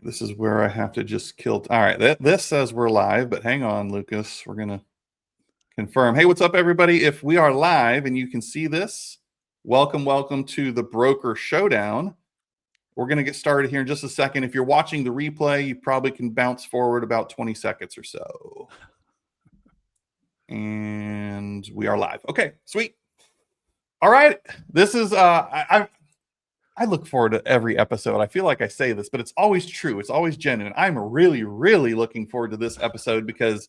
This is where I have to just kill. All right. This says we're live, but hang on, Lucas. We're going to confirm. Hey, what's up, everybody? If we are live and you can see this, welcome to the Broker Showdown. We're going to get started here in just a second. If you're watching the replay, you probably can bounce forward about 20 seconds or so. And we are live. Okay, sweet. All right. This is, I look forward to every episode. I feel like I say this, but it's always true. It's always genuine. I'm really looking forward to this episode because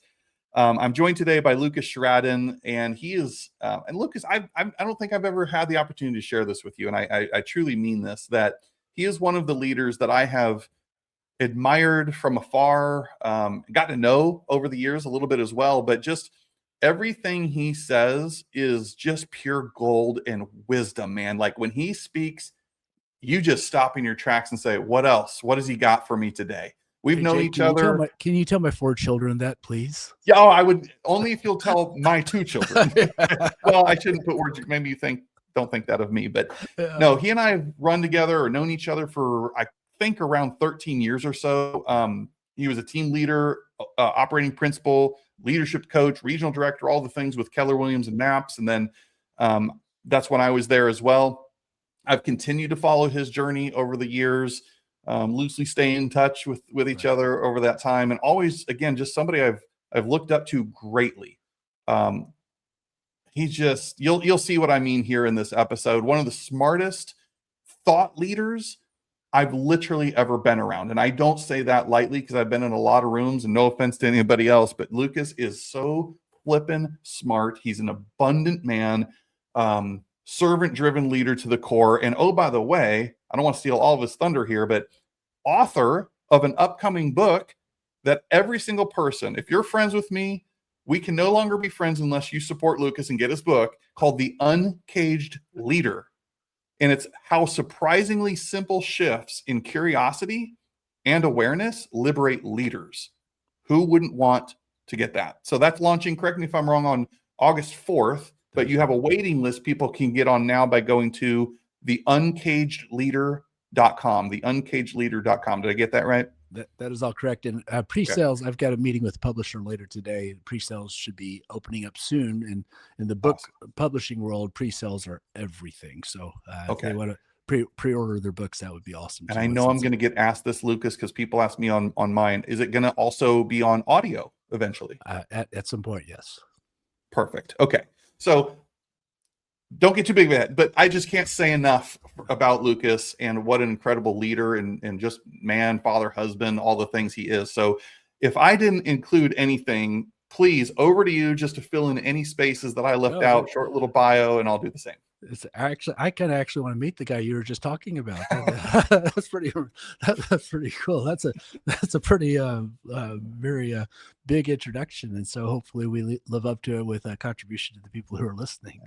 I'm joined today by Lucas Sherraden, and he is, and Lucas, I don't think I've ever had the opportunity to share this with you, and I truly mean this, that he is one of the leaders that I have admired from afar, got to know over the years a little bit as well, but just everything he says is just pure gold and wisdom, man. Like when he speaks, you just stop in your tracks and say, what else? What has he got for me today? We've known each other. Can you tell my 4 children that, please? Yeah, I would only if you'll tell my 2 children. Well, I shouldn't put words. Maybe you don't think that of me, but no, he and I have run together or known each other for, I think, around 13 years or so. He was a team leader, operating principal, leadership coach, regional director, all the things with Keller Williams and Naps. And then that's when I was there as well. I've continued to follow his journey over the years, loosely stay in touch with each other over that time, and always, again, just somebody I've looked up to greatly. He's just, you'll see what I mean here in this episode. One of the smartest thought leaders I've literally ever been around, and I don't say that lightly because I've been in a lot of rooms, and no offense to anybody else, but Lucas is so flippin' smart. He's an abundant man. Servant-driven leader to the core. And oh, by the way, I don't want to steal all of his thunder here, but author of an upcoming book that every single person, if you're friends with me, we can no longer be friends unless you support Lucas and get his book called The Uncaged Leader. And it's how surprisingly simple shifts in curiosity and awareness liberate leaders. Who wouldn't want to get that? So that's launching, correct me if I'm wrong, on August 4th. But you have a waiting list people can get on now by going to theuncagedleader.com, theuncagedleader.com. Did I get that right? That is all correct. And pre-sales, I've got a meeting with the publisher later today. Pre-sales should be opening up soon. And in the book publishing world, pre-sales are everything. So if they want to pre-order their books, that would be awesome. And I know I'm going to get asked this, Lucas, because people ask me on mine. Is it going to also be on audio eventually? At some point, yes. Perfect. Okay. So don't get too big of that, but I just can't say enough about Lucas and what an incredible leader and just man, father, husband, all the things he is. So if I didn't include anything, please, over to you just to fill in any spaces that I left out, short little bio, and I'll do the same. It's actually, I kind of actually want to meet the guy you were just talking about. That's pretty cool. That's a pretty very big introduction, and so hopefully we live up to it with a contribution to the people who are listening.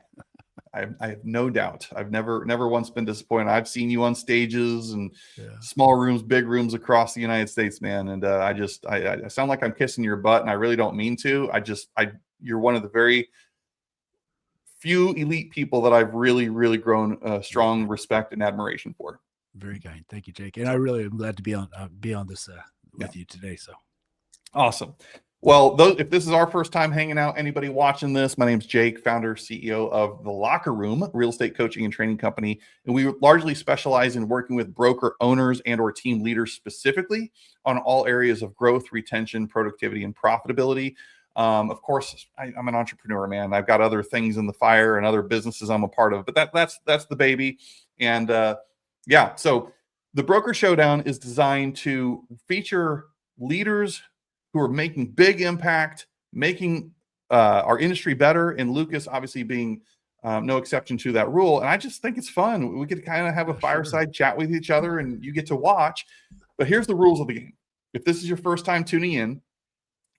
I have no doubt. I've never once been disappointed. I've seen you on stages and small rooms, big rooms across the United States, man. And I sound like I'm kissing your butt, and I really don't mean to. You're one of the very few elite people that I've really grown strong respect and admiration for. Very kind. Thank you, Jake. And I really am glad to be on this with you today. So awesome. Well, if this is our first time hanging out, anybody watching this, my name's Jake, founder, CEO of The Locker Room, real estate coaching and training company. And we largely specialize in working with broker owners and or team leaders specifically on all areas of growth, retention, productivity, and profitability. Of course, I'm an entrepreneur, man. I've got other things in the fire and other businesses I'm a part of, but that's the baby. And so the Broker Showdown is designed to feature leaders who are making big impact, making our industry better. And Lucas, obviously, being no exception to that rule. And I just think it's fun. We could kind of have a fireside chat with each other, and you get to watch. But here's the rules of the game. If this is your first time tuning in,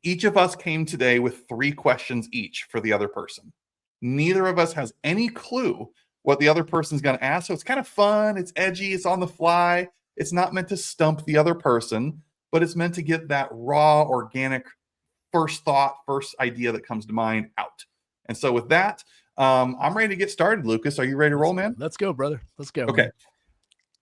each of us came today with 3 questions each for the other person. Neither of us has any clue what the other person's going to ask. So it's kind of fun. It's edgy. It's on the fly. It's not meant to stump the other person, but it's meant to get that raw, organic first thought, first idea that comes to mind out. And so with that, I'm ready to get started, Lucas. Are you ready to roll, man? Let's go, brother. Let's go. Okay.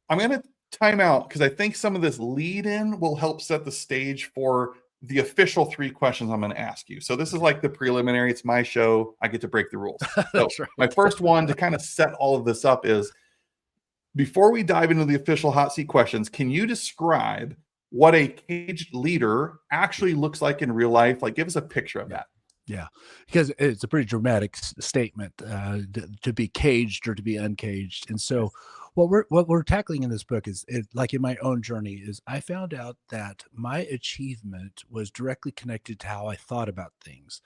I'm going to time out, because I think some of this lead in will help set the stage for the official 3 questions I'm going to ask you. So this is like the preliminary. It's my show. I get to break the rules. So That's right. my first one to kind of set all of this up is, before we dive into the official hot seat questions, can you describe what a caged leader actually looks like in real life? Like, give us a picture of that. Yeah, because it's a pretty dramatic statement to be caged or to be uncaged. And so what we're tackling in this book is, like in my own journey, is I found out that my achievement was directly connected to how I thought about things.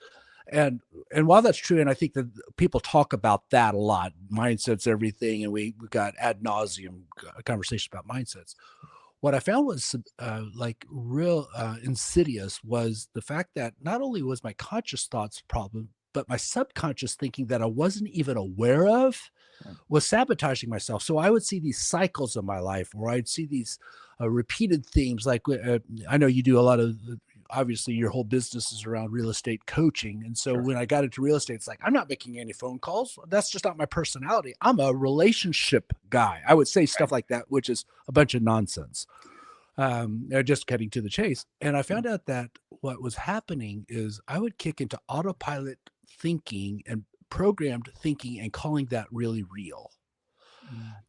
And while that's true, and I think that people talk about that a lot, mindsets, everything, and we got ad nauseum conversation about mindsets. What I found was like real insidious was the fact that not only was my conscious thoughts problem, but my subconscious thinking that I wasn't even aware of was sabotaging myself. So I would see these cycles of my life, or I'd see these repeated themes. Like I know you do a lot of, obviously your whole business is around real estate coaching. And so when I got into real estate, it's like, I'm not making any phone calls. That's just not my personality. I'm a relationship guy. I would say stuff like that, which is a bunch of nonsense. Just cutting to the chase. And I found out that what was happening is I would kick into autopilot thinking and programmed thinking and calling that really real.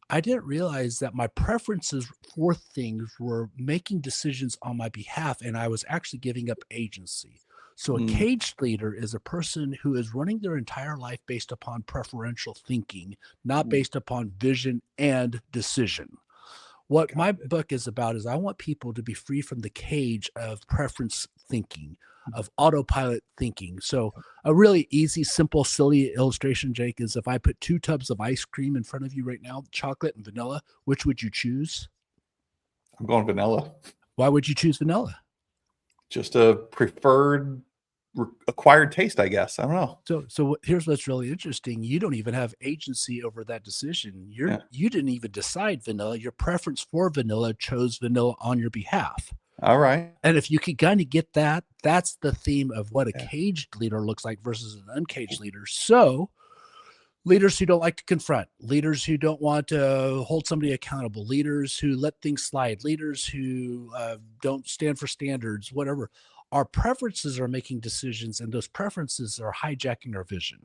I didn't realize that my preferences for things were making decisions on my behalf, and I was actually giving up agency. So a caged leader is a person who is running their entire life based upon preferential thinking, not based upon vision and decision. What my book is about is I want people to be free from the cage of preference thinking, of autopilot thinking. So a really easy, simple, silly illustration, Jake, is if I put 2 tubs of ice cream in front of you right now, chocolate and vanilla, which would you choose? I'm going vanilla. Why would you choose vanilla? Just a preferred acquired taste, I guess. I don't know. So here's what's really interesting. You don't even have agency over that decision. You didn't even decide vanilla. Your preference for vanilla chose vanilla on your behalf. All right. And if you could kind of get that, that's the theme of what a caged leader looks like versus an uncaged leader. So leaders who don't like to confront, leaders who don't want to hold somebody accountable, leaders who let things slide, leaders who don't stand for standards, whatever. Our preferences are making decisions, and those preferences are hijacking our vision.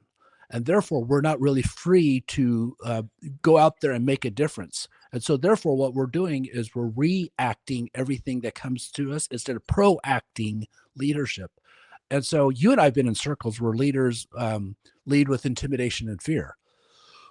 And therefore, we're not really free to go out there and make a difference. And so therefore, what we're doing is we're reacting everything that comes to us instead of proacting leadership. And so you and I have been in circles where leaders lead with intimidation and fear.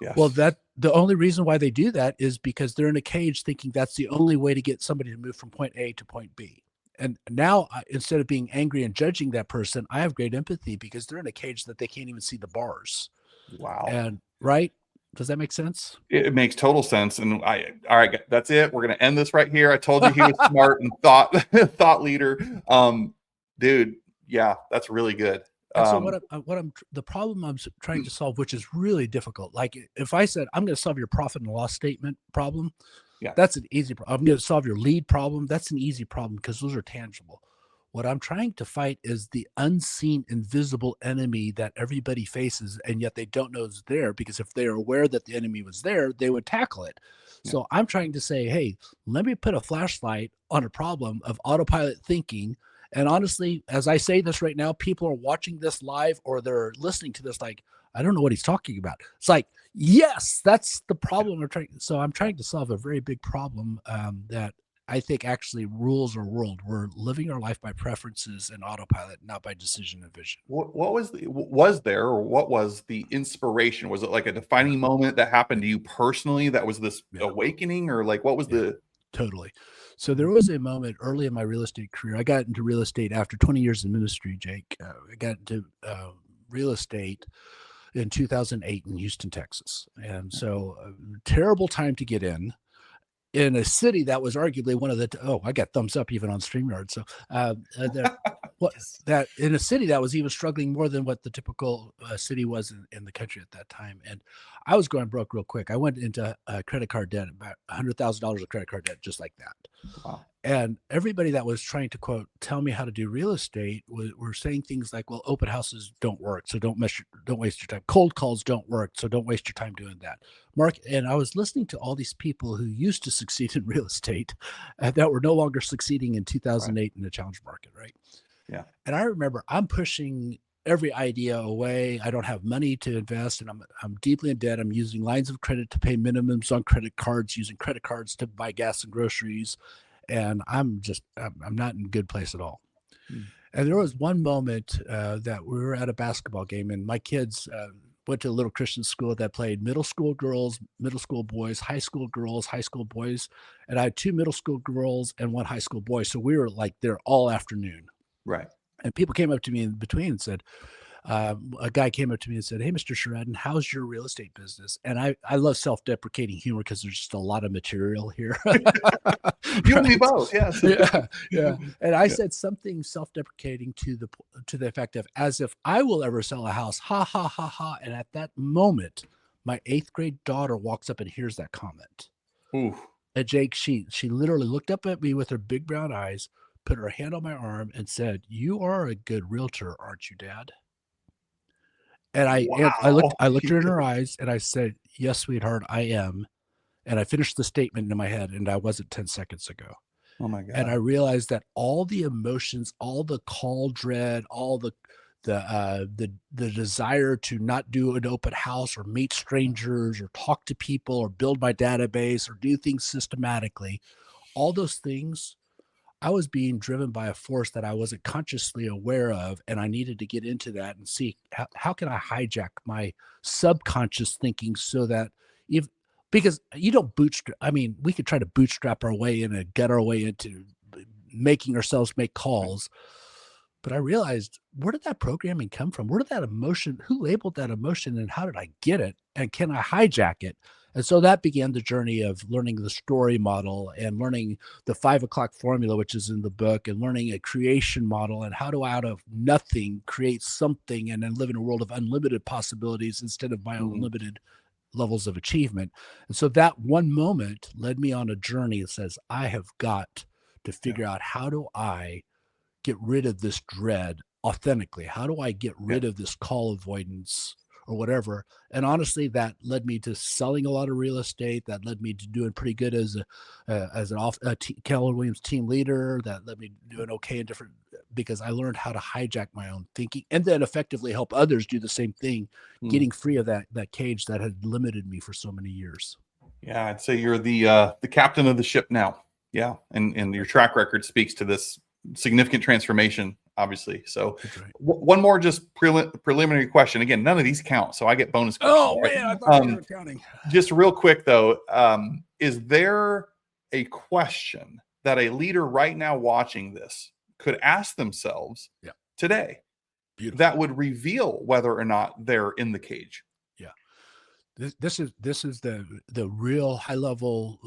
Yes. Well, the only reason why they do that is because they're in a cage thinking that's the only way to get somebody to move from point A to point B. And now, instead of being angry and judging that person, I have great empathy because they're in a cage that they can't even see the bars. Wow. And right? Does that make sense? It makes total sense. And all right, that's it. We're going to end this right here. I told you he was smart and thought leader. Dude, yeah, that's really good. And so the problem I'm trying to solve, which is really difficult. Like if I said, I'm going to solve your profit and loss statement problem, that's an easy problem. I'm going to solve your lead problem. That's an easy problem because those are tangible. What I'm trying to fight is the unseen, invisible enemy that everybody faces, and yet they don't know is there, because if they are aware that the enemy was there, they would tackle it. So I'm trying to say, hey, let me put a flashlight on a problem of autopilot thinking. And honestly, as I say this right now, people are watching this live or they're listening to this like, I don't know what he's talking about. It's like, yes, that's the problem. I'm trying to solve a very big problem that I think actually rules our world. We're living our life by preferences and autopilot, not by decision and vision. What was the inspiration? Was it like a defining moment that happened to you personally that was this awakening, or like what was the... Totally. So there was a moment early in my real estate career. I got into real estate after 20 years in ministry, Jake. I got into real estate in 2008 in Houston, Texas. And so terrible time to get in a city that was arguably one of the, I got thumbs up even on StreamYard. So what that in a city that was even struggling more than what the typical city was in the country at that time. And I was going broke real quick. I went into credit card debt, about $100,000 of credit card debt, just like that. Wow. And everybody that was trying to quote tell me how to do real estate were saying things like, "Well, open houses don't work, so don't waste your time. Cold calls don't work, so don't waste your time doing that." And I was listening to all these people who used to succeed in real estate that were no longer succeeding in 2008 in the challenge market, right? Yeah. And I remember I'm pushing every idea away. I don't have money to invest, and I'm deeply in debt. I'm using lines of credit to pay minimums on credit cards, using credit cards to buy gas and groceries, and I'm not in a good place at all. And there was one moment that we were at a basketball game, and my kids went to a little Christian school that played middle school girls, middle school boys, high school girls, high school boys, and I had 2 middle school girls and 1 high school boy. So we were like there all afternoon. Right. And people came up to me in between and said, a guy came up to me and said, "Hey, Mr. Sherraden, how's your real estate business?" And I love self-deprecating humor because there's just a lot of material here. You and me both. Yes. Yeah. And I said something self-deprecating to the effect of, "As if I will ever sell a house. Ha ha ha ha." And at that moment, my 8th grade daughter walks up and hears that comment. Ooh. And Jake, she literally looked up at me with her big brown eyes, put her hand on my arm, and said, "You are a good realtor, aren't you, Dad?" And I looked her in her eyes and I said, "Yes, sweetheart, I am." And I finished the statement in my head, and I wasn't 10 seconds ago. Oh my God. And I realized that all the emotions, all the call dread, all the desire to not do an open house or meet strangers or talk to people or build my database or do things systematically, all those things, I was being driven by a force that I wasn't consciously aware of, and I needed to get into that and see how can I hijack my subconscious thinking so that because you don't bootstrap. I mean, we could try to bootstrap our way in and gut our way into making ourselves make calls. But I realized, where did that programming come from? Where did that emotion, who labeled that emotion, and how did I get it? And can I hijack it? And so that began the journey of learning the story model and learning the 5 o'clock formula, which is in the book, and learning a creation model and how to, out of nothing, create something and then live in a world of unlimited possibilities instead of my own limited levels of achievement. And so that one moment led me on a journey that says, I have got to figure out, how do I get rid of this dread authentically? How do I get rid of this call avoidance or whatever? And honestly, that led me to selling a lot of real estate. That led me to doing pretty good as Keller Williams team leader. That led me doing okay in different, because I learned how to hijack my own thinking and then effectively help others do the same thing, getting free of that cage that had limited me for so many years. Yeah, I'd say you're the captain of the ship now. Yeah, and your track record speaks to this significant transformation, obviously. So one more just preliminary question. Again, none of these count, so I get bonus questions. Oh, man, I thought you were counting. Just real quick, though, is there a question that a leader right now watching this could ask themselves today that would reveal whether or not they're in the cage? Yeah. This is the real high level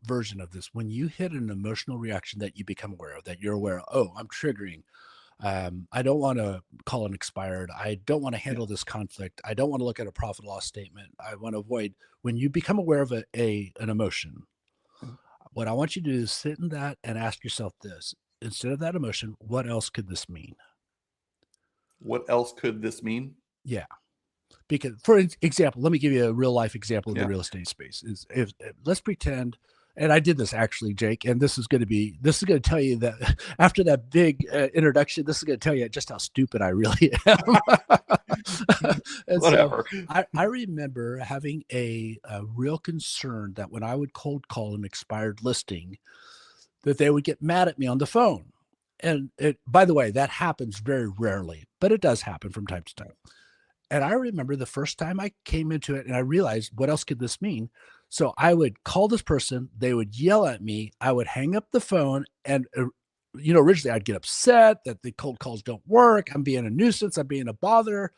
version of this. When you hit an emotional reaction that you become aware of, that you're aware of, oh, I'm triggering. I don't want to call an expired. I don't want to handle this conflict. I don't want to look at a profit loss statement. I want to avoid. When you become aware of an emotion, what I want you to do is sit in that and ask yourself this: instead of that emotion, what else could this mean? What else could this mean? Yeah. Because, for example, let me give you a real life example of the real estate space. If let's pretend, and I did this actually, Jake, and this is going to tell you that after that big introduction, this is going to tell you just how stupid I really am. Whatever. So I remember having a real concern that when I would cold call an expired listing, that they would get mad at me on the phone. And by the way, that happens very rarely, but it does happen from time to time. And I remember the first time I came into it and I realized, what else could this mean? So I would call this person, they would yell at me, I would hang up the phone, and originally I'd get upset that the cold calls don't work, I'm being a nuisance, I'm being a bother.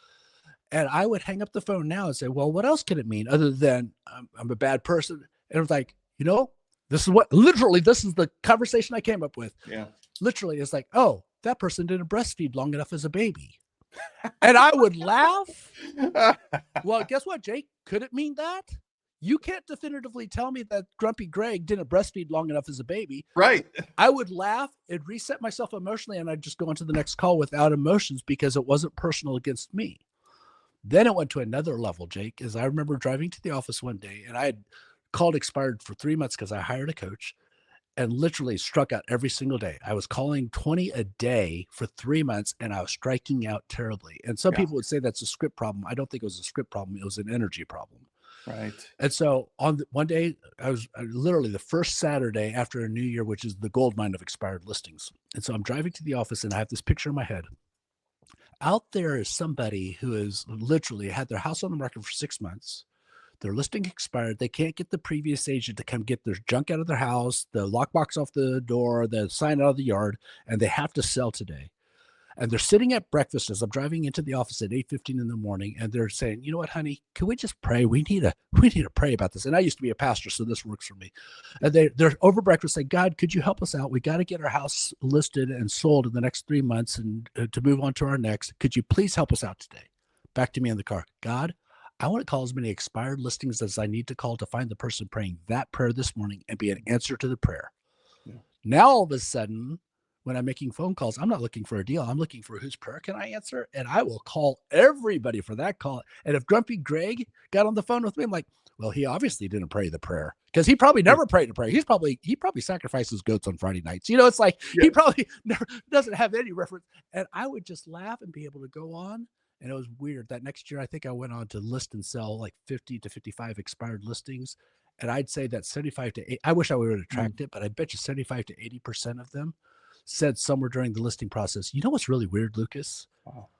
And I would hang up the phone now and say, well, what else could it mean other than I'm a bad person? And it was like, this is the conversation I came up with. Yeah. Literally, it's like, oh, that person didn't breastfeed long enough as a baby. And I would laugh. Well, guess what, Jake? Could it mean that? You can't definitively tell me that Grumpy Greg didn't breastfeed long enough as a baby. Right. I would laugh and reset myself emotionally, and I'd just go into the next call without emotions because it wasn't personal against me. Then it went to another level, Jake, as I remember driving to the office one day, and I had called expired for 3 months because I hired a coach and literally struck out every single day. I was calling 20 a day for 3 months, and I was striking out terribly. And some people would say that's a script problem. I don't think it was a script problem. It was an energy problem. Right. And so one day, I was literally the first Saturday after a new year, which is the gold mine of expired listings. And so I'm driving to the office, and I have this picture in my head. Out there is somebody who has literally had their house on the market for 6 months. Their listing expired. They can't get the previous agent to come get their junk out of their house, the lockbox off the door, the sign out of the yard, and they have to sell today. And they're sitting at breakfast as I'm driving into the office at 8:15 in the morning, and they're saying, "You know what, honey? Can we just pray? We need to pray about this." And I used to be a pastor, so this works for me. And they're over breakfast saying, "God, could you help us out? We got to get our house listed and sold in the next 3 months, and to move on to our next. Could you please help us out today?" Back to me in the car. God, I want to call as many expired listings as I need to call to find the person praying that prayer this morning and be an answer to the prayer. Yeah. Now, all of a sudden, when I'm making phone calls, I'm not looking for a deal. I'm looking for whose prayer can I answer? And I will call everybody for that call. And if Grumpy Greg got on the phone with me, I'm like, well, he obviously didn't pray the prayer because he probably never prayed a prayer. He probably sacrifices goats on Friday nights. It's like he probably never doesn't have any reference. And I would just laugh and be able to go on. And it was weird. That next year, I think I went on to list and sell like 50 to 55 expired listings. And I'd say that 75 to 80, I wish I would have tracked it, but I bet you 75 to 80% of them said somewhere during the listing process, "You know what's really weird, Lucas? Wow.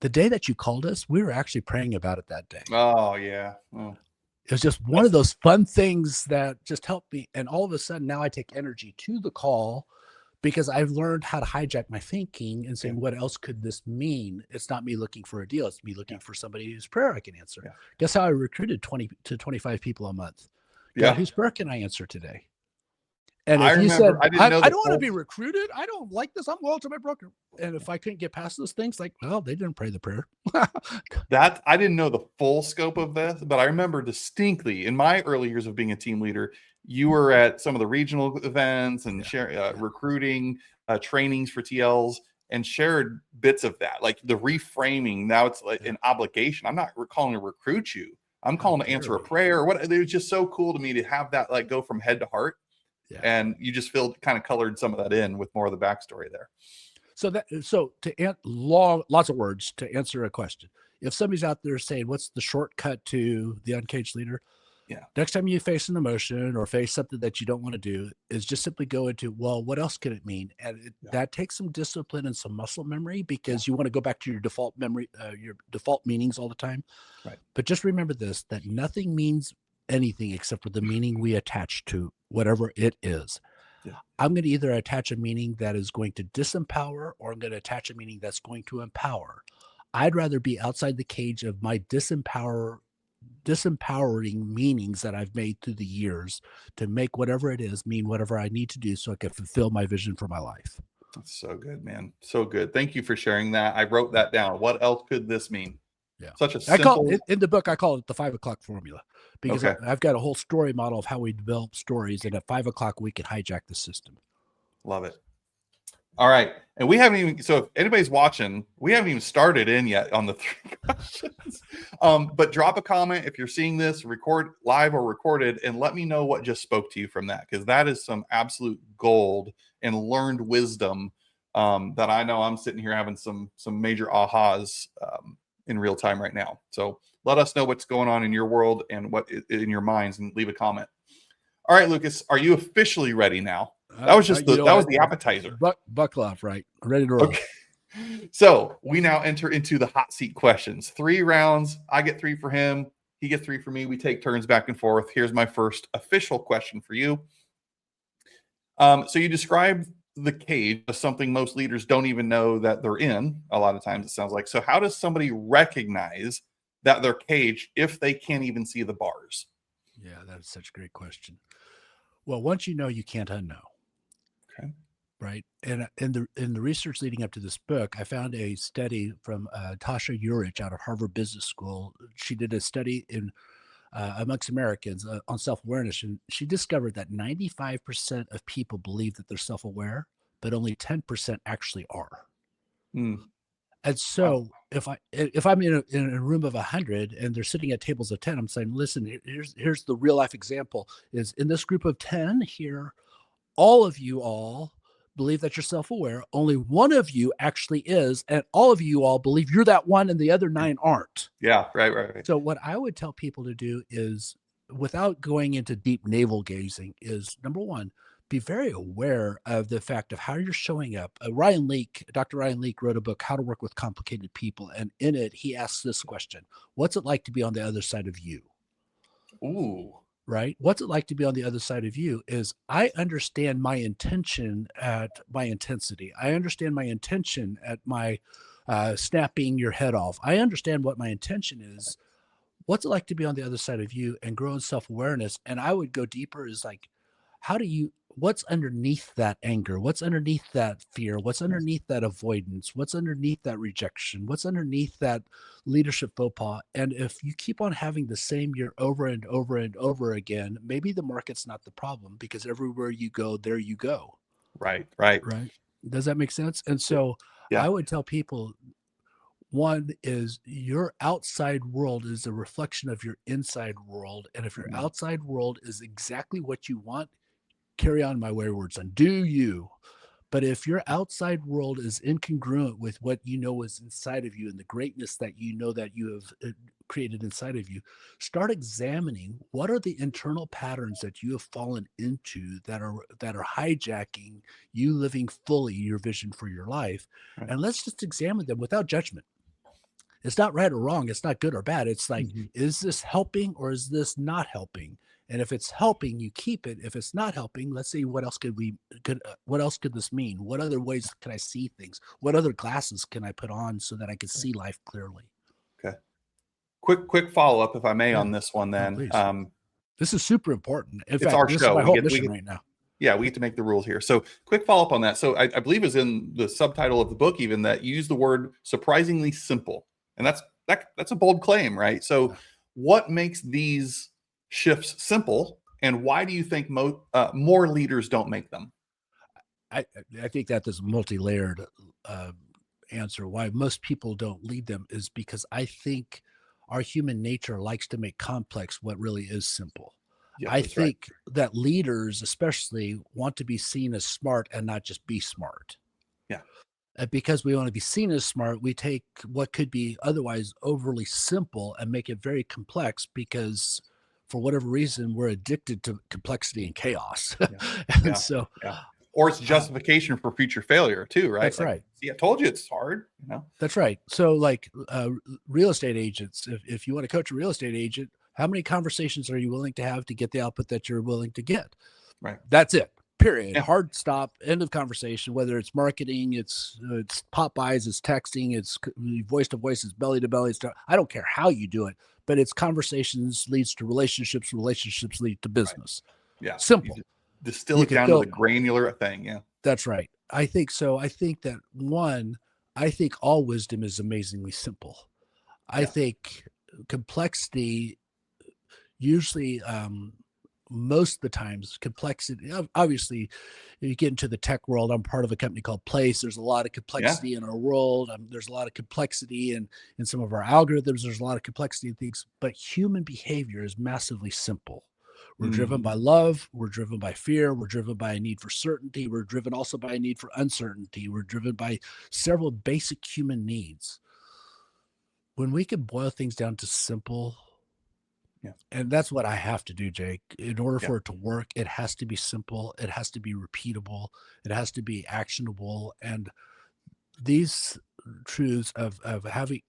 The day that you called us, we were actually praying about it that day." Oh, yeah. Oh. It was just one of those fun things that just helped me. And all of a sudden, now I take energy to the call because I've learned how to hijack my thinking and saying, what else could this mean? It's not me looking for a deal. It's me looking for somebody whose prayer I can answer. Yeah. Guess how I recruited 20 to 25 people a month? God, whose prayer can I answer today? And if you said, I don't want to be recruited, I don't like this, I'm loyal to my broker. And if I couldn't get past those things, like, well, they didn't pray the prayer. That I didn't know the full scope of this, but I remember distinctly in my early years of being a team leader, you were at some of the regional events and recruiting trainings for TLs and shared bits of that, like the reframing. Now it's like an obligation. I'm not calling to recruit you. I'm calling to answer a prayer. It was just so cool to me to have that like go from head to heart. Yeah. And you just kind of colored some of that in with more of the backstory there. So to lots of words to answer a question. If somebody's out there saying, what's the shortcut to the Uncaged Leader? Yeah. Next time you face an emotion or face something that you don't want to do is just simply go into, well, what else could it mean? And that takes some discipline and some muscle memory because you want to go back to your default memory, your default meanings all the time. Right. But just remember this, that nothing means anything except for the meaning we attach to whatever it is. Yeah. I'm going to either attach a meaning that is going to disempower or I'm going to attach a meaning that's going to empower. I'd rather be outside the cage of my disempowering meanings that I've made through the years to make whatever it is mean whatever I need to do so I can fulfill my vision for my life. That's so good, man. So good. Thank you for sharing that. I wrote that down. What else could this mean? Yeah. Such a simple... in the book, I call it the 5 o'clock formula because I've got a whole story model of how we develop stories. And at 5 o'clock, we can hijack the system. Love it. All right. And we haven't even, so if anybody's watching, we haven't even started in yet on the 3 questions. But drop a comment if you're seeing this record live or recorded and let me know what just spoke to you from that. Because that is some absolute gold and learned wisdom that I know I'm sitting here having some major ahas in real time right now. So let us know what's going on in your world and what in your minds and leave a comment. All right, Lucas, are you officially ready now? That was just the appetizer. Buckle up, right? Ready to roll. Okay. So we now enter into the hot seat questions. 3 rounds. I get 3 for him. He gets 3 for me. We take turns back and forth. Here's my first official question for you. So you described the cage as something most leaders don't even know that they're in. A lot of times it sounds like. So how does somebody recognize that they're caged if they can't even see the bars? Yeah, that is such a great question. Well, once you know, you can't unknow. Okay. right? And in the research leading up to this book, I found a study from Tasha Urich out of Harvard Business School. She did a study in amongst Americans on self-awareness, and she discovered that 95% of people believe that they're self-aware, but only 10% actually are. Mm. And so if I'm in a room of 100 and they're sitting at tables of 10, I'm saying, listen, here's the real life example is in this group of 10 here, all of you all believe that you're self-aware. Only one of you actually is, and all of you all believe you're that one and the other 9 aren't. Yeah, right. So what I would tell people to do is, without going into deep navel gazing, is number one, be very aware of the fact of how you're showing up. Dr. Ryan Leake wrote a book, How to Work with Complicated People. And in it, he asks this question: what's it like to be on the other side of you? Ooh. Right? What's it like to be on the other side of you is I understand my intention at my intensity. I understand my intention at my snapping your head off. I understand what my intention is. What's it like to be on the other side of you and grow in self-awareness? And I would go deeper is like, what's underneath that anger? What's underneath that fear? What's underneath that avoidance? What's underneath that rejection? What's underneath that leadership faux pas? And if you keep on having the same year over and over and over again, maybe the market's not the problem, because everywhere you go, there you go. Right. Right. Does that make sense? And so Yeah. I would tell people, one is your outside world is a reflection of your inside world. And if your outside world is exactly what you want, carry on, my wayward son, do you. But if your outside world is incongruent with what you know is inside of you and the greatness that you know that you have created inside of you, start examining what are the internal patterns that you have fallen into that are hijacking you living fully your vision for your life. Right. And let's just examine them without judgment. It's not right or wrong. It's not good or bad. It's like, is this helping or is this not helping? And if it's helping, you keep it. If it's not helping, let's see what else what else could this mean? What other ways can I see things? What other glasses can I put on so that I can see life clearly? Okay. Quick follow-up, if I may, on this one then. This is super important. In it's fact, our this show. is my whole mission right now. Yeah, we get to make the rules here. So quick follow-up on that. So I believe is in the subtitle of the book even that you use the word surprisingly simple. And that's a bold claim, right? So what makes these shifts simple, and why do you think more leaders don't make them? I think that is a multi-layered answer. Why most people don't lead them is because I think our human nature likes to make complex what really is simple. Yeah, I think that leaders especially want to be seen as smart and not just be smart. Yeah. And because we want to be seen as smart, we take what could be otherwise overly simple and make it very complex, because for whatever reason, we're addicted to complexity and chaos. So, or it's justification for future failure too, right? That's right. See, I told you it's hard. That's right. So like real estate agents, if you want to coach a real estate agent, how many conversations are you willing to have to get the output that you're willing to get? Right. That's it. Period. Yeah. Hard stop. End of conversation. Whether it's marketing, it's pop buys, it's texting, it's voice to voice, it's belly to belly. I don't care how you do it, but it's conversations leads to relationships. Relationships lead to business. Right. Yeah. Simple. Distill it down to the granular thing. Yeah. That's right. I think so. I think that I think all wisdom is amazingly simple. I think complexity usually, most of the times, complexity, obviously you get into the tech world. I'm part of a company called Place. There's a lot of complexity in our world. There's a lot of complexity in some of our algorithms. There's a lot of complexity in things, but human behavior is massively simple. We're driven by love. We're driven by fear. We're driven by a need for certainty. We're driven also by a need for uncertainty. We're driven by several basic human needs. When we can boil things down to simple, and that's what I have to do, Jake. In order for it to work, it has to be simple. It has to be repeatable. It has to be actionable. And these truths of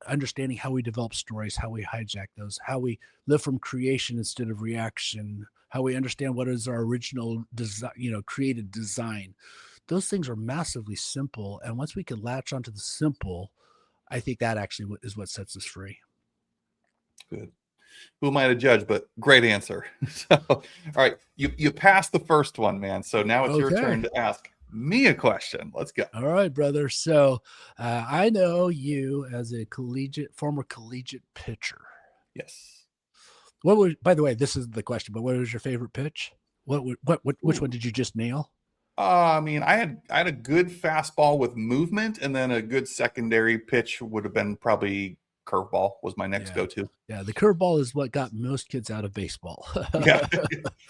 understanding how we develop stories, how we hijack those, how we live from creation instead of reaction, how we understand what is our original design, created design. Those things are massively simple. And once we can latch onto the simple, I think that actually is what sets us free. Good. Who am I to judge? But great answer. So, all right, you passed the first one, man. So now it's your turn to ask me a question. Let's go. All right, brother. So I know you as a former collegiate pitcher. Yes. What was, by the way, this is the question, but what was your favorite pitch? Which one did you just nail? I mean, I had a good fastball with movement, and then a good secondary pitch would have been probably curveball was my next go-to. Yeah, the curveball is what got most kids out of baseball. Yeah.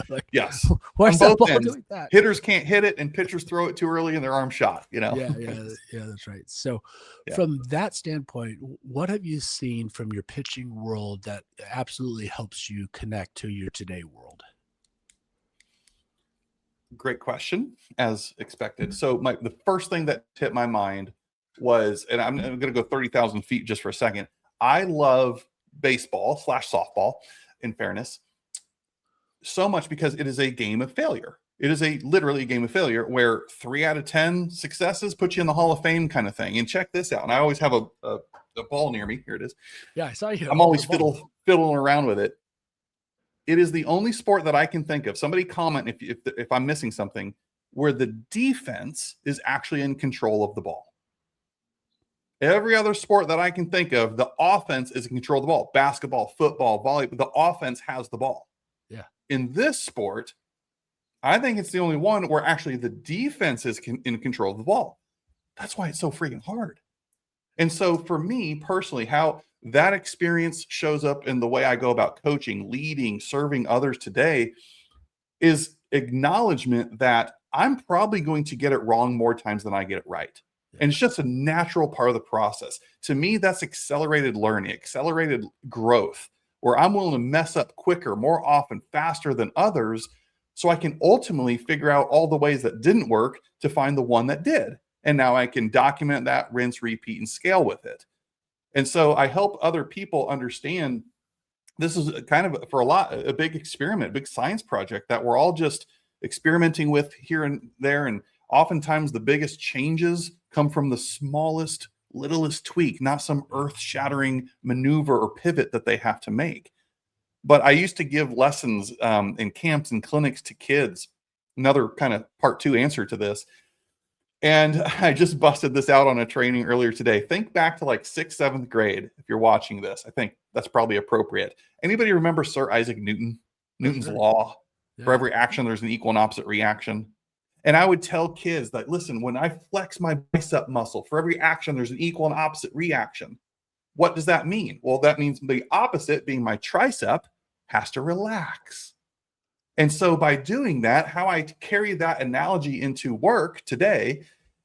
Like, Yes. where's On that both ball ends, doing that? hitters can't hit it, and pitchers throw it too early, and their arm shot. Yeah, that's right. So, Yeah. from that standpoint, what have you seen from your pitching world that absolutely helps you connect to your today world? Great question, as expected. So the first thing that hit my mind was, and I'm going to go 30,000 feet just for a second. I love baseball / softball, in fairness, so much because it is a game of failure. It is literally a game of failure where 3 out of 10 successes put you in the Hall of Fame kind of thing. And check this out. And I always have a ball near me. Here it is. Yeah, I saw you. I'm always fiddling around with it. It is the only sport that I can think of. Somebody comment if I'm missing something, where the defense is actually in control of the ball. Every other sport that I can think of, the offense is in control of the ball. Basketball, football, volleyball, the offense has the ball. Yeah. In this sport, I think it's the only one where actually the defense is in control of the ball. That's why it's so freaking hard. And so for me personally, how that experience shows up in the way I go about coaching, leading, serving others today is acknowledgement that I'm probably going to get it wrong more times than I get it right. Yeah. And it's just a natural part of the process. To me, that's accelerated learning, accelerated growth, where I'm willing to mess up quicker, more often, faster than others, so I can ultimately figure out all the ways that didn't work to find the one that did. And now I can document that, rinse, repeat, and scale with it. And so I help other people understand this is kind of for a big experiment, big science project that we're all just experimenting with here and there. And oftentimes the biggest changes come from the smallest, littlest tweak, not some earth-shattering maneuver or pivot that they have to make. But I used to give lessons in camps and clinics to kids. Another kind of part 2 answer to this. And I just busted this out on a training earlier today. Think back to like 6th, 7th grade. If you're watching this, I think that's probably appropriate. Anybody remember Sir Isaac Newton? Newton's law. Yeah. For every action, there's an equal and opposite reaction. And I would tell kids that, listen, when I flex my bicep muscle, for every action, there's an equal and opposite reaction. What does that mean? Well, that means the opposite, being my tricep, has to relax. And so by doing that, how I carry that analogy into work today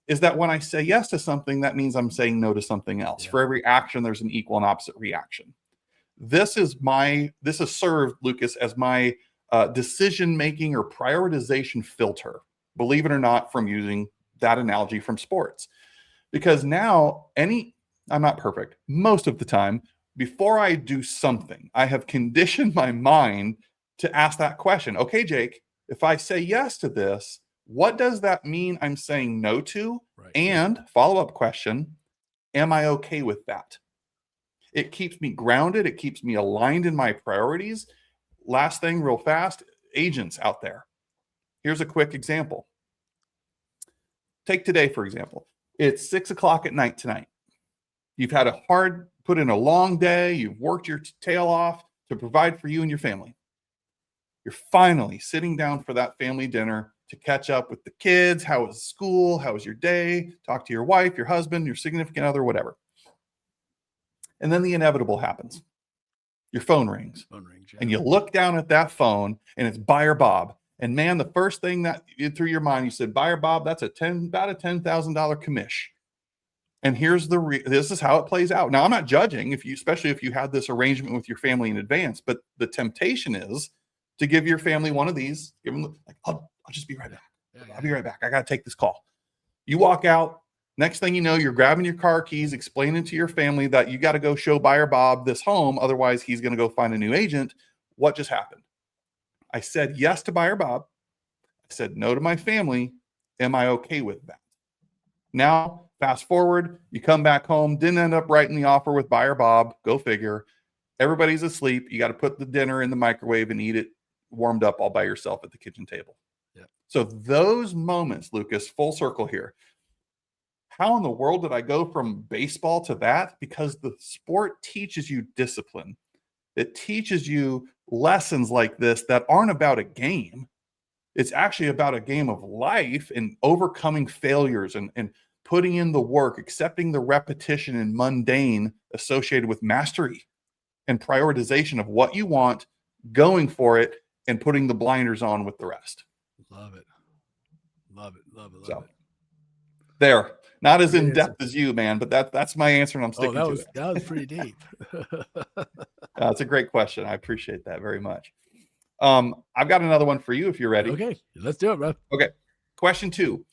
is that when I say yes to something, that means I'm saying no to something else. Yeah. For every action, there's an equal and opposite reaction. This has served, Lucas, as my decision-making or prioritization filter, believe it or not, from using that analogy from sports. Because now I'm not perfect. Most of the time, before I do something, I have conditioned my mind to ask that question. Okay, Jake, if I say yes to this, what does that mean I'm saying no to? Right. And follow-up question, am I okay with that? It keeps me grounded. It keeps me aligned in my priorities. Last thing, real fast, agents out there. Here's a quick example. Take today, for example. It's 6 o'clock at night tonight. You've had put in a long day. You've worked your tail off to provide for you and your family. You're finally sitting down for that family dinner to catch up with the kids. How was school? How was your day? Talk to your wife, your husband, your significant other, whatever. And then the inevitable happens. Your phone rings. Yeah. And you look down at that phone and it's Buyer Bob. And man, the first thing that through your mind, you said, Buyer Bob, that's about a $10,000 commish. And this is how it plays out. Now, I'm not judging especially if you had this arrangement with your family in advance, but the temptation is to give your family one of these, give them like, I'll just be right back. I'll be right back. I got to take this call. You walk out. Next thing you know, you're grabbing your car keys, explaining to your family that you got to go show Buyer Bob this home. Otherwise, he's going to go find a new agent. What just happened? I said yes to Buyer Bob. I said no to my family. Am I okay with that? Now, fast forward, you come back home, didn't end up writing the offer with Buyer Bob. Go figure. Everybody's asleep. You got to put the dinner in the microwave and eat it warmed up all by yourself at the kitchen table. Yeah. So those moments, Lucas, full circle here. How in the world did I go from baseball to that? Because the sport teaches you discipline. It teaches you lessons like this that aren't about a game. It's actually about a game of life and overcoming failures and putting in the work, accepting the repetition and mundane associated with mastery and prioritization of what you want, going for it, and putting the blinders on with the rest. Love it. Love it. Love it. Love So it. there, not as Great in answer. depth as you, man, but that's my answer, and I'm sticking to it. That was pretty deep. It's a great question. I appreciate that very much. I've got another one for you if you're ready. Okay, let's do it, bro. Okay. Question 2.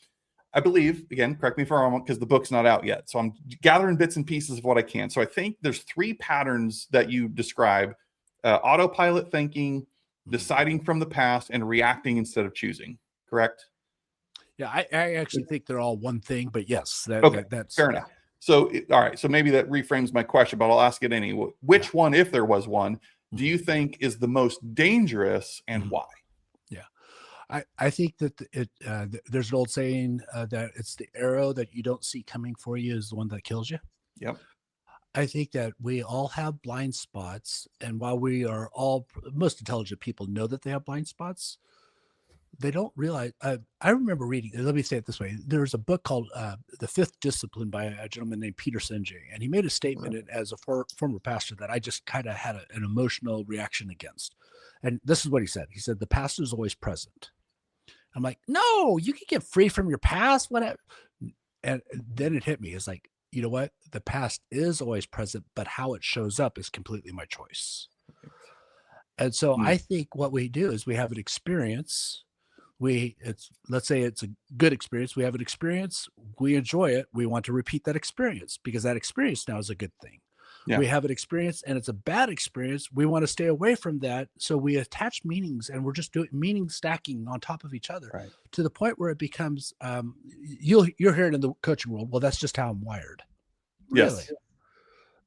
I believe, again, correct me if I'm wrong, because the book's not out yet. So I'm gathering bits and pieces of what I can. So I think there's 3 patterns that you describe: autopilot thinking, deciding from the past, and reacting instead of choosing. Correct? Yeah, I actually think they're all one thing, but yes, that's fair enough. So, all right. So maybe that reframes my question, but I'll ask it anyway. Which one, if there was one, do you think is the most dangerous, and why? Yeah, I think that there's an old saying that it's the arrow that you don't see coming for you is the one that kills you. Yep. I think that we all have blind spots, and while most intelligent people know that they have blind spots, they don't realize. I remember reading. Let me say it this way: there's a book called "The Fifth Discipline" by a gentleman named Peter Senge, and he made a statement as a former pastor that I just kind of had an emotional reaction against. And this is what he said. He said, "The past is always present." I'm like, "No, you can get free from your past." Whatever. And then it hit me. It's like, you know what? The past is always present, but how it shows up is completely my choice. And so I think what we do is we have an experience. Let's say it's a good experience. We have an experience. We enjoy it. We want to repeat that experience because that experience now is a good thing. Yeah. We have an experience and it's a bad experience. We want to stay away from that. So we attach meanings and we're just doing meaning stacking on top of each other to the point where it becomes, you're hearing in the coaching world, well, that's just how I'm wired. Really? Yes.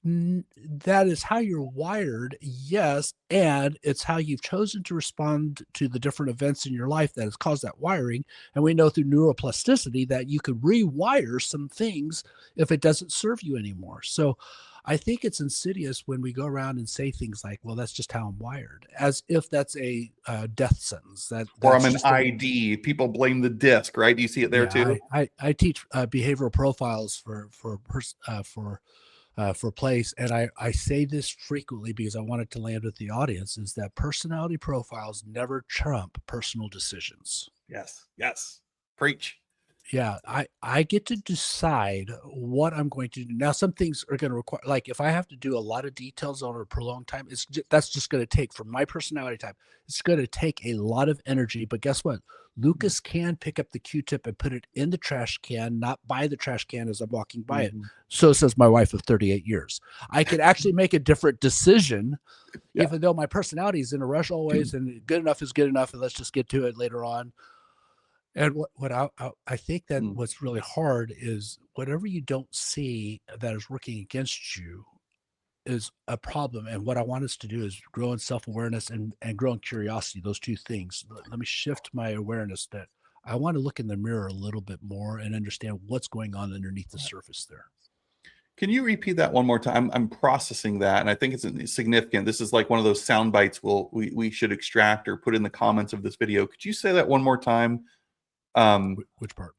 That is how you're wired, yes, and it's how you've chosen to respond to the different events in your life that has caused that wiring. And we know through neuroplasticity that you could rewire some things if it doesn't serve you anymore. So I think it's insidious when we go around and say things like, well, that's just how I'm wired, as if that's a death sentence. Or I'm an ID. People blame the disc, right? Do you see it there too? I teach behavioral profiles for place. And I say this frequently because I want it to land with the audience, is that personality profiles never trump personal decisions. Yes. Yes. Preach. Yeah. I get to decide what I'm going to do. Now, some things are going to require, like if I have to do a lot of details over a prolonged time, that's just going to take, from my personality type, it's going to take a lot of energy. But guess what? Lucas can pick up the Q-tip and put it in the trash can, not by the trash can as I'm walking by it. So says my wife of 38 years. I could actually make a different decision, even though my personality is in a rush always, and good enough is good enough, and let's just get to it later on. And what I think that what's really hard is whatever you don't see that is working against you is a problem. And what I want us to do is grow in self-awareness and grow in curiosity, those two things. Let me shift my awareness that I want to look in the mirror a little bit more and understand what's going on underneath the surface there. Can you repeat that one more time? I'm processing that, and I think it's significant. This is like one of those sound bites we should extract or put in the comments of this video. Could you say that one more time? Which part?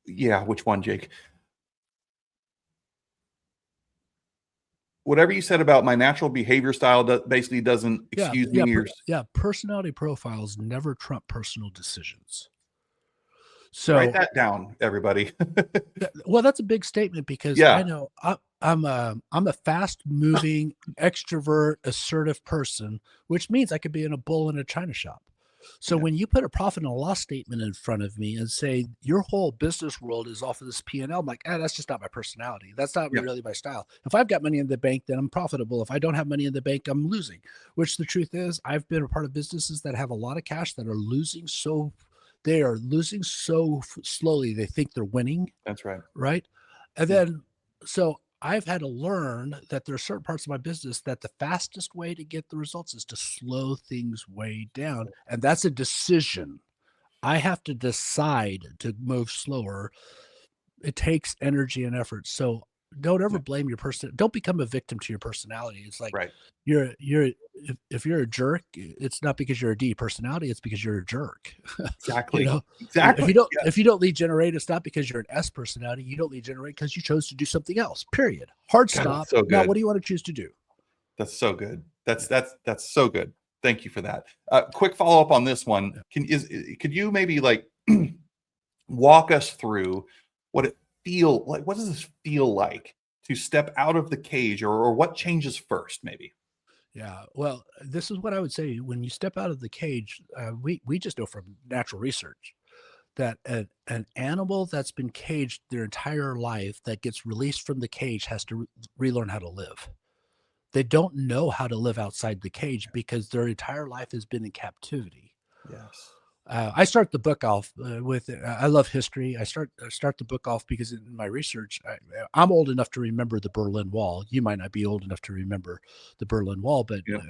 Yeah, which one, Jake? Whatever you said about my natural behavior style basically doesn't excuse me. Personality profiles never trump personal decisions. So write that down, everybody. Well, that's a big statement because I know I'm a fast-moving, extrovert, assertive person, which means I could be in a bull in a china shop. So when you put a profit and loss statement in front of me and say your whole business world is off of this P&L, I'm like, that's just not my personality. That's not really my style. If I've got money in the bank, then I'm profitable. If I don't have money in the bank, I'm losing. Which the truth is, I've been a part of businesses that have a lot of cash that are losing they are losing so slowly they think they're winning. That's right. Right. And then so I've had to learn that there are certain parts of my business that the fastest way to get the results is to slow things way down. And that's a decision. I have to decide to move slower. It takes energy and effort. So don't ever Yeah. blame your person. Don't become a victim to your personality. It's like Right. you're if you're a jerk, it's not because you're a D personality, it's because you're a jerk. You Exactly. know, if Exactly. Yeah. you don't lead generate, it's not because you're an S personality. You don't lead generate because you chose to do something else. Period. Hard God, that's stop. so Now, what good. do you want to choose to do? That's so good. Yeah. That's so good. Thank you for that. Quick follow up on this one. Yeah. Could you maybe like walk us through what it feel like? What does this feel like to step out of the cage, or what changes first? Maybe. Yeah, well, this is what I would say. When you step out of the cage, we just know from natural research that an animal that's been caged their entire life that gets released from the cage has to relearn how to live. They don't know how to live outside the cage because their entire life has been in captivity. Yes. I start the book off with I love history. I start the book off because in my research, I'm old enough to remember the Berlin Wall. You might not be old enough to remember the Berlin Wall, but Yep.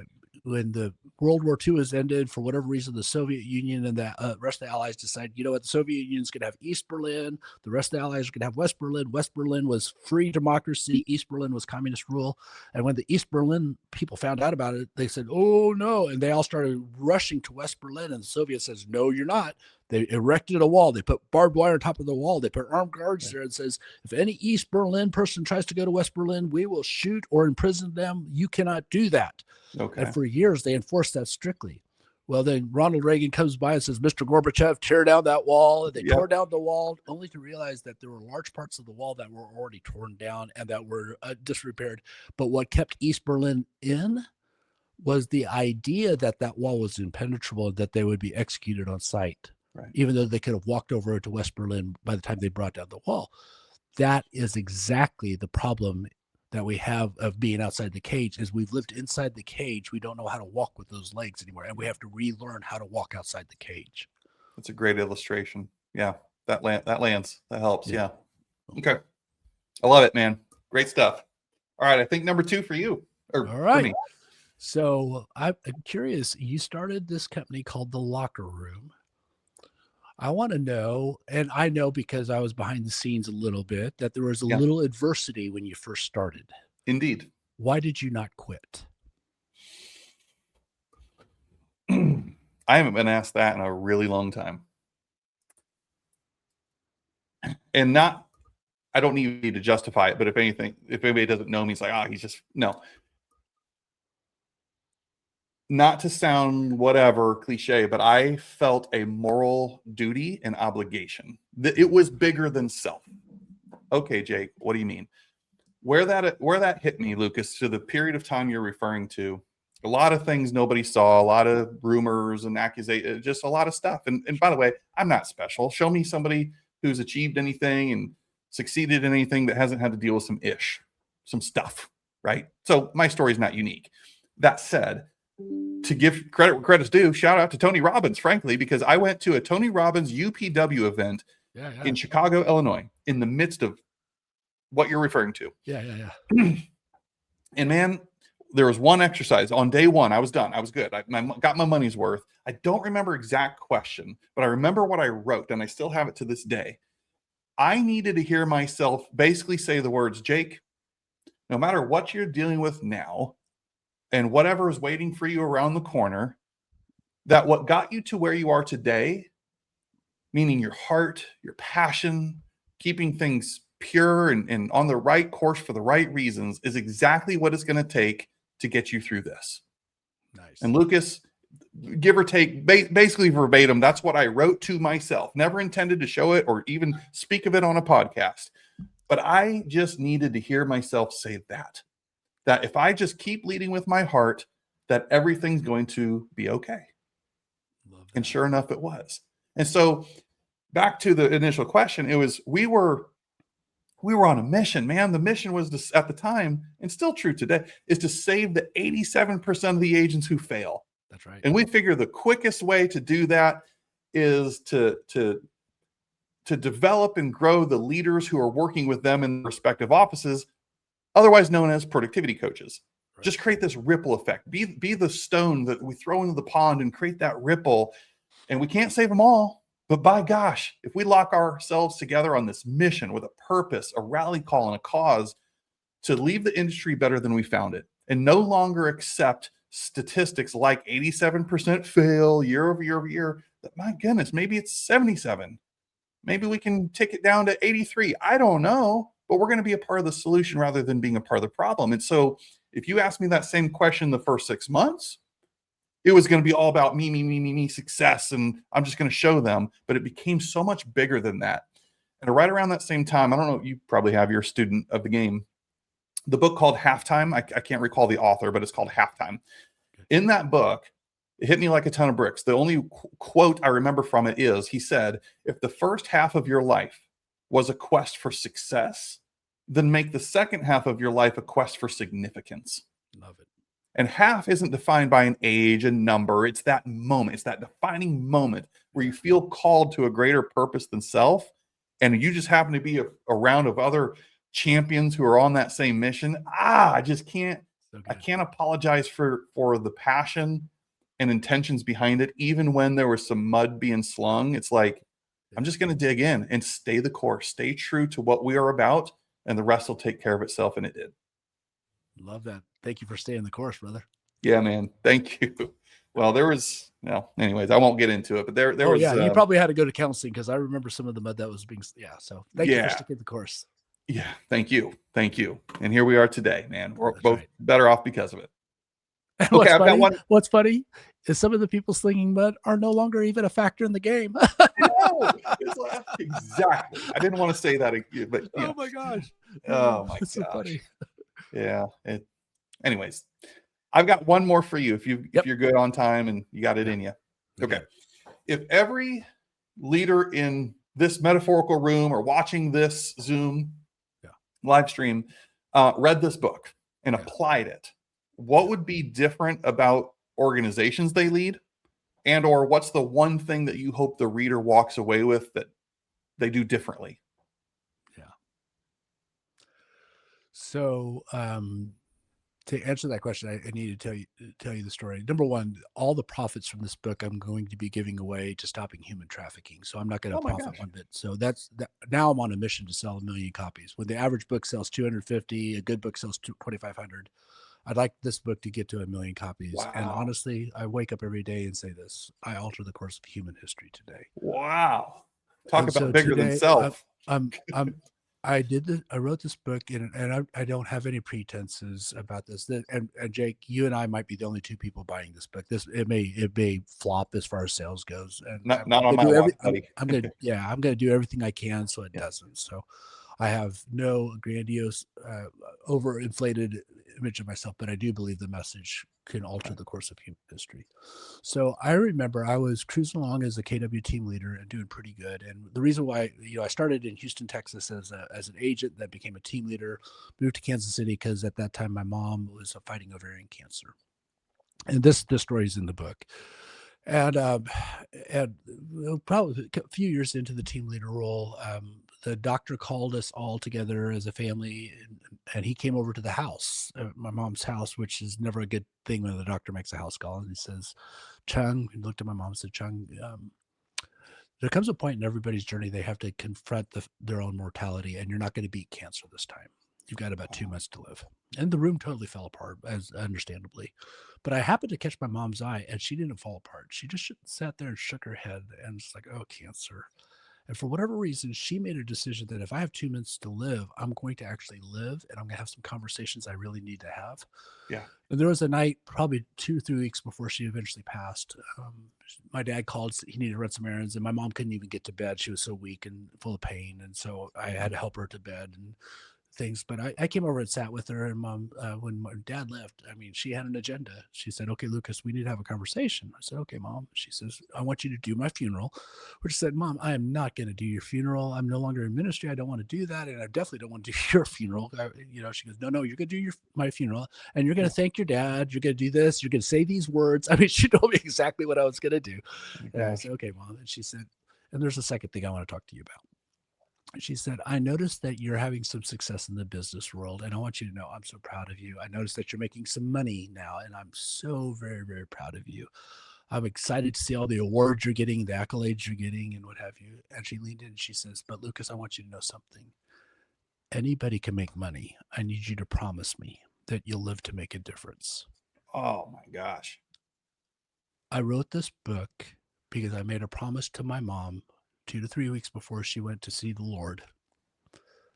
when the World War II has ended, for whatever reason, the Soviet Union and the rest of the Allies decide, you know what, the Soviet Union's going to have East Berlin, the rest of the Allies are going to have West Berlin. West Berlin was free democracy, East Berlin was communist rule. And when the East Berlin people found out about it, they said, oh no. And they all started rushing to West Berlin. And the Soviets says, no, you're not. They erected a wall. They put barbed wire on top of the wall. They put armed guards there and says, if any East Berlin person tries to go to West Berlin, we will shoot or imprison them. You cannot do that. Okay. And for years, they enforced that strictly. Well, then Ronald Reagan comes by and says, Mr. Gorbachev, tear down that wall. And they tore Yep. down the wall, only to realize that there were large parts of the wall that were already torn down and that were disrepaired. But what kept East Berlin in was the idea that that wall was impenetrable and that they would be executed on sight, Right. even though they could have walked over to West Berlin by the time they brought down the wall. That is exactly the problem that we have of being outside the cage. Is we've lived inside the cage, we don't know how to walk with those legs anymore, and we have to relearn how to walk outside the cage. That's a great illustration. Yeah. That lands. That helps. Yeah. Yeah. Okay. I love it, man. Great stuff. All right. I think number 2 for you, or All for right. me. So I'm curious. You started this company called The Locker Room. I want to know, and I know because I was behind the scenes a little bit, that there was a Yeah. little adversity when you first started. Indeed. Why did you not quit? I haven't been asked that in a really long time. And not, I don't need to justify it, but if anything, if anybody doesn't know me, it's like, he's just, no. Not to sound whatever cliche, but I felt a moral duty and obligation. It was bigger than self. Okay, Jake, what do you mean? Where that hit me, Lucas, to the period of time you're referring to, a lot of things nobody saw, a lot of rumors and accusations, just a lot of stuff. And by the way, I'm not special. Show me somebody who's achieved anything and succeeded in anything that hasn't had to deal with some stuff, right? So my story is not unique. That said, to give credit where credit's due, shout out to Tony Robbins, frankly, because I went to a Tony Robbins UPW event in Chicago, Illinois, in the midst of what you're referring to. Yeah. And man, there was one exercise on day one. I was done. I was good. I got my money's worth. I don't remember exact question, but I remember what I wrote, and I still have it to this day. I needed to hear myself basically say the words, Jake, no matter what you're dealing with now and whatever is waiting for you around the corner, that what got you to where you are today, meaning your heart, your passion, keeping things pure and on the right course for the right reasons, is exactly what it's going to take to get you through this. Nice. And Lucas, give or take, basically verbatim, that's what I wrote to myself. Never intended to show it or even speak of it on a podcast. But I just needed to hear myself say that if I just keep leading with my heart, that everything's going to be okay. Love that. And sure enough, it was. And so back to the initial question, it was, we were on a mission, man. The mission was to, at the time, and still true today, is to save the 87% of the agents who fail. That's right. And we figure the quickest way to do that is to develop and grow the leaders who are working with them in respective offices, otherwise known as productivity coaches. Right. Just create this ripple effect. Be the stone that we throw into the pond and create that ripple. And we can't save them all, But by gosh, if we lock ourselves together on this mission with a purpose, a rally call, and a cause to leave the industry better than we found it, and no longer accept statistics like 87% fail year over year over year, that my goodness, maybe it's 77. Maybe we can take it down to 83. I don't know, but we're going to be a part of the solution rather than being a part of the problem. And so if you ask me that same question the first 6 months, it was going to be all about me, success. And I'm just going to show them. But it became so much bigger than that. And right around that same time, I don't know, you probably have your student of the game, the book called Halftime. I can't recall the author, but it's called Halftime. In that book, it hit me like a ton of bricks. The only quote I remember from it is, he said, if the first half of your life was a quest for success, then make the second half of your life a quest for significance. Love it. And half isn't defined by an age and number. It's that moment. It's that defining moment where you feel called to a greater purpose than self. And you just happen to be around of other champions who are on that same mission. I just can't, I can't apologize for the passion and intentions behind it. Even when there was some mud being slung, it's like, I'm just going to dig in and stay the course, stay true to what we are about, and the rest will take care of itself. And it did. Love that. Thank you for staying the course, brother. Yeah, man. Thank you. Well, there was, anyways, I won't get into it, but there was. Yeah, you probably had to go to counseling because I remember some of the mud that was being, so thank you for sticking the course. Yeah. Thank you. Thank you. And here we are today, man. We're both better off because of it. And okay, what's funny is some of the people slinging mud are no longer even a factor in the game. No, exactly. I didn't want to say that, but oh my gosh. Oh my gosh. So funny. Yeah. Anyways, I've got one more for you if you're good on time and you got it in you. Okay. If every leader in this metaphorical room or watching this Zoom live stream read this book and applied it, what would be different about organizations they lead? And or what's the one thing that you hope the reader walks away with that they do differently? Yeah. So to answer that question, I need to tell you the story. Number one, all the profits from this book I'm going to be giving away to stopping human trafficking. So I'm not going to profit one bit. So now I'm on a mission to sell 1 million copies. When the average book sells 250, a good book sells 2,500. I'd like this book to get to 1 million copies. Wow. And honestly, I wake up every day and say this: I alter the course of human history today. Wow. Talk about bigger than self. I wrote this book and I don't have any pretenses about this. And Jake, you and I might be the only two people buying this book. It may flop as far as sales goes. And not on my watch, buddy. I'm gonna do everything I can so it doesn't. So I have no grandiose, overinflated image of myself, but I do believe the message can alter the course of human history. So I remember I was cruising along as a KW team leader and doing pretty good. And the reason why, I started in Houston, Texas as an agent, that became a team leader, moved to Kansas City because at that time my mom was fighting ovarian cancer. And this story is in the book. And probably a few years into the team leader role, the doctor called us all together as a family, and he came over to the house, my mom's house, which is never a good thing when the doctor makes a house call. And he says, Chung, he looked at my mom and said, Chung, there comes a point in everybody's journey they have to confront their own mortality, and you're not going to beat cancer this time. You've got about 2 months to live. And the room totally fell apart, as understandably. But I happened to catch my mom's eye, and she didn't fall apart. She just sat there and shook her head and was like, oh, cancer. And for whatever reason, she made a decision that if I have 2 minutes to live, I'm going to actually live, and I'm going to have some conversations I really need to have. Yeah. And there was a night, probably 2 or 3 weeks before she eventually passed. My dad called, he needed to run some errands, and my mom couldn't even get to bed. She was so weak and full of pain. And so I had to help her to bed and things. But I came over and sat with her, and mom, when my dad left, she had an agenda. She said, okay, Lucas, we need to have a conversation. I said, okay, Mom. She says, I want you to do my funeral. Which said, Mom, I am not going to do your funeral. I'm no longer in ministry. I don't want to do that. And I definitely don't want to do your funeral. She goes, no, you're going to do my funeral, and you're going to thank your dad. You're going to do this. You're going to say these words. She told me exactly what I was going to do. And I said, okay, Mom. And she said, and there's a second thing I want to talk to you about. She said, I noticed that you're having some success in the business world, and I want you to know I'm so proud of you. I noticed that you're making some money now, and I'm so very, very proud of you. I'm excited to see all the awards you're getting, the accolades you're getting, and what have you. And she leaned in and she says, but Lucas, I want you to know something. Anybody can make money. I need you to promise me that you'll live to make a difference. Oh my gosh. I wrote this book because I made a promise to my mom 2 to 3 weeks before she went to see the Lord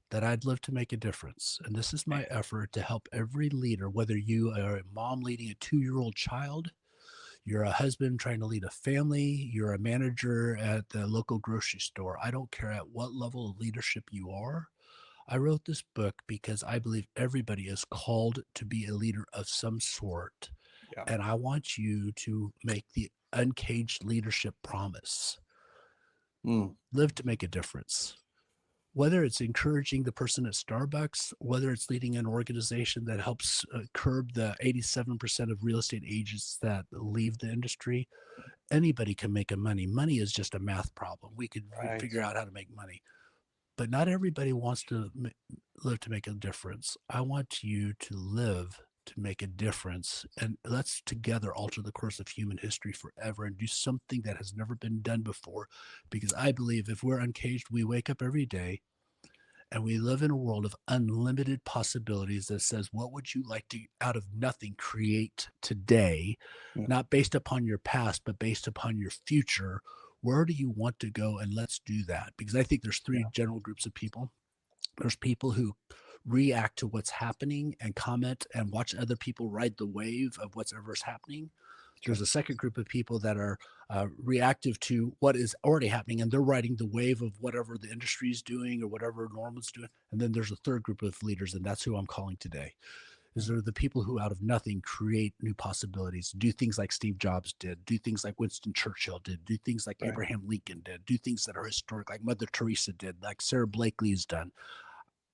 that I'd live to make a difference. And this is my effort to help every leader, whether you are a mom leading a 2-year-old child, you're a husband trying to lead a family, you're a manager at the local grocery store. I don't care at what level of leadership you are. I wrote this book because I believe everybody is called to be a leader of some sort. Yeah. And I want you to make the Uncaged leadership promise. Live to make a difference. Whether it's encouraging the person at Starbucks, whether it's leading an organization that helps curb the 87% of real estate agents that leave the industry, anybody can make a money. Money is just a math problem. We could figure out how to make money. But not everybody wants to live to make a difference. I want you to live to make a difference. And let's together alter the course of human history forever and do something that has never been done before. Because I believe if we're uncaged, we wake up every day and we live in a world of unlimited possibilities that says, what would you like to, out of nothing, create today, not based upon your past, but based upon your future? Where do you want to go? And let's do that. Because I think there's 3 general groups of people. There's people who react to what's happening and comment and watch other people ride the wave of whatever's happening. There's a second group of people that are reactive to what is already happening, and they're riding the wave of whatever the industry is doing or whatever normal's doing. And then there's a third group of leaders, and that's who I'm calling today. Is there the people who out of nothing create new possibilities, do things like Steve Jobs did, do things like Winston Churchill did, do things like Abraham Lincoln did, do things that are historic, like Mother Teresa did, like Sarah Blakely's done.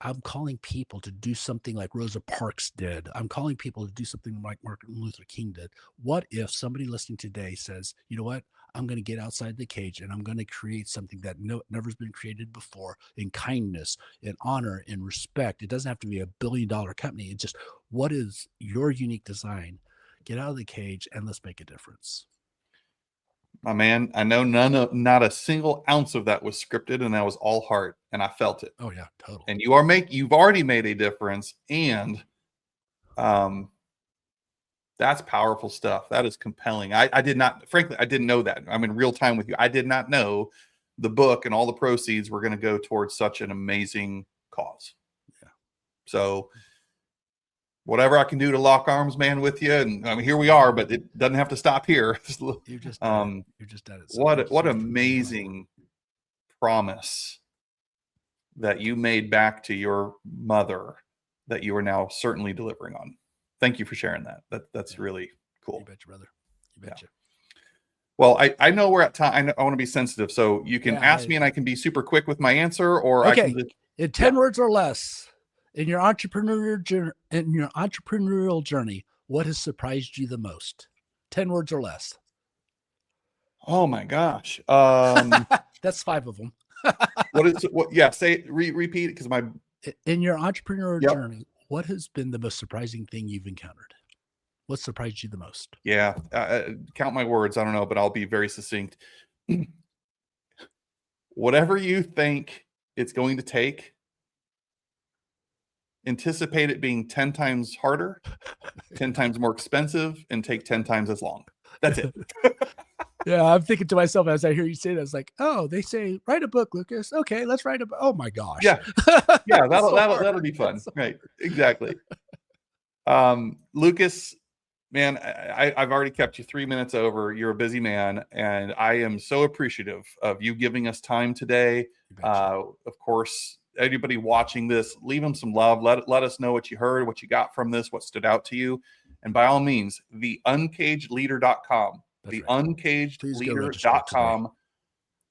I'm calling people to do something like Rosa Parks did. I'm calling people to do something like Martin Luther King did. What if somebody listening today says, you know what? I'm going to get outside the cage and I'm going to create something that never's been created before, in kindness, in honor, in respect. It doesn't have to be $1 billion company. It's just, what is your unique design? Get out of the cage and let's make a difference. My man, I know not a single ounce of that was scripted, and that was all heart, and I felt it. Oh yeah, totally. And you've already made a difference, and that's powerful stuff. That is compelling. I didn't know that. I'm in real time with you. I did not know the book and all the proceeds were going to go towards such an amazing cause. Yeah. So whatever I can do to lock arms, man, with you, and I mean, here we are, but it doesn't have to stop here. You've just done it. So what amazing promise that you made back to your mother that you are now certainly delivering on. Thank you for sharing that. That's really cool. You betcha, brother. You betcha. Well, I know we're at time. I want to be sensitive, so you can ask me and I can be super quick with my answer, or I can in 10 words or less. In your entrepreneurial journey, what has surprised you the most? 10 words or less. Oh my gosh. That's 5 of them. Repeat it, because in your entrepreneurial journey, what has been the most surprising thing you've encountered? What surprised you the most? Yeah. Count my words. I don't know, but I'll be very succinct. Whatever you think it's going to take, anticipate it being 10 times harder, 10 times more expensive, and take 10 times as long. That's it. Yeah, I'm thinking to myself as I hear you say that, it's like, oh, they say write a book, Lucas. Okay, let's write a book. Oh my gosh. Yeah, that'll be fun. Right, exactly. Lucas, man, I've already kept you 3 minutes over. You're a busy man, and I am so appreciative of you giving us time today. Of course, anybody watching this, leave them some love. Let us know what you heard, what you got from this, what stood out to you. And by all means, the uncagedleader.com, uncagedleader.com.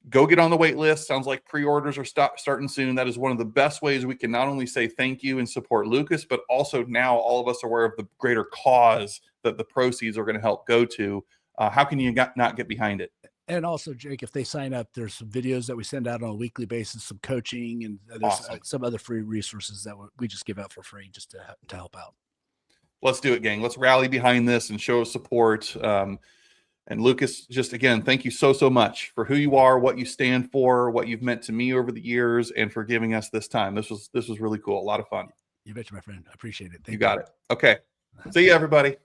Go get on the wait list. Sounds like pre-orders are starting soon. That is one of the best ways we can not only say thank you and support Lucas, but also now all of us are aware of the greater cause that the proceeds are going to help go to. How can you not get behind it? And also, Jake, if they sign up, there's some videos that we send out on a weekly basis, some coaching, and there's some other free resources that we just give out for free just to help out. Let's do it, gang. Let's rally behind this and show support. And And Lucas, just again, thank you so much for who you are, what you stand for, what you've meant to me over the years, and for giving us this time. This was really cool. A lot of fun. You betcha, my friend. I appreciate it. You got it. Okay. See you, everybody.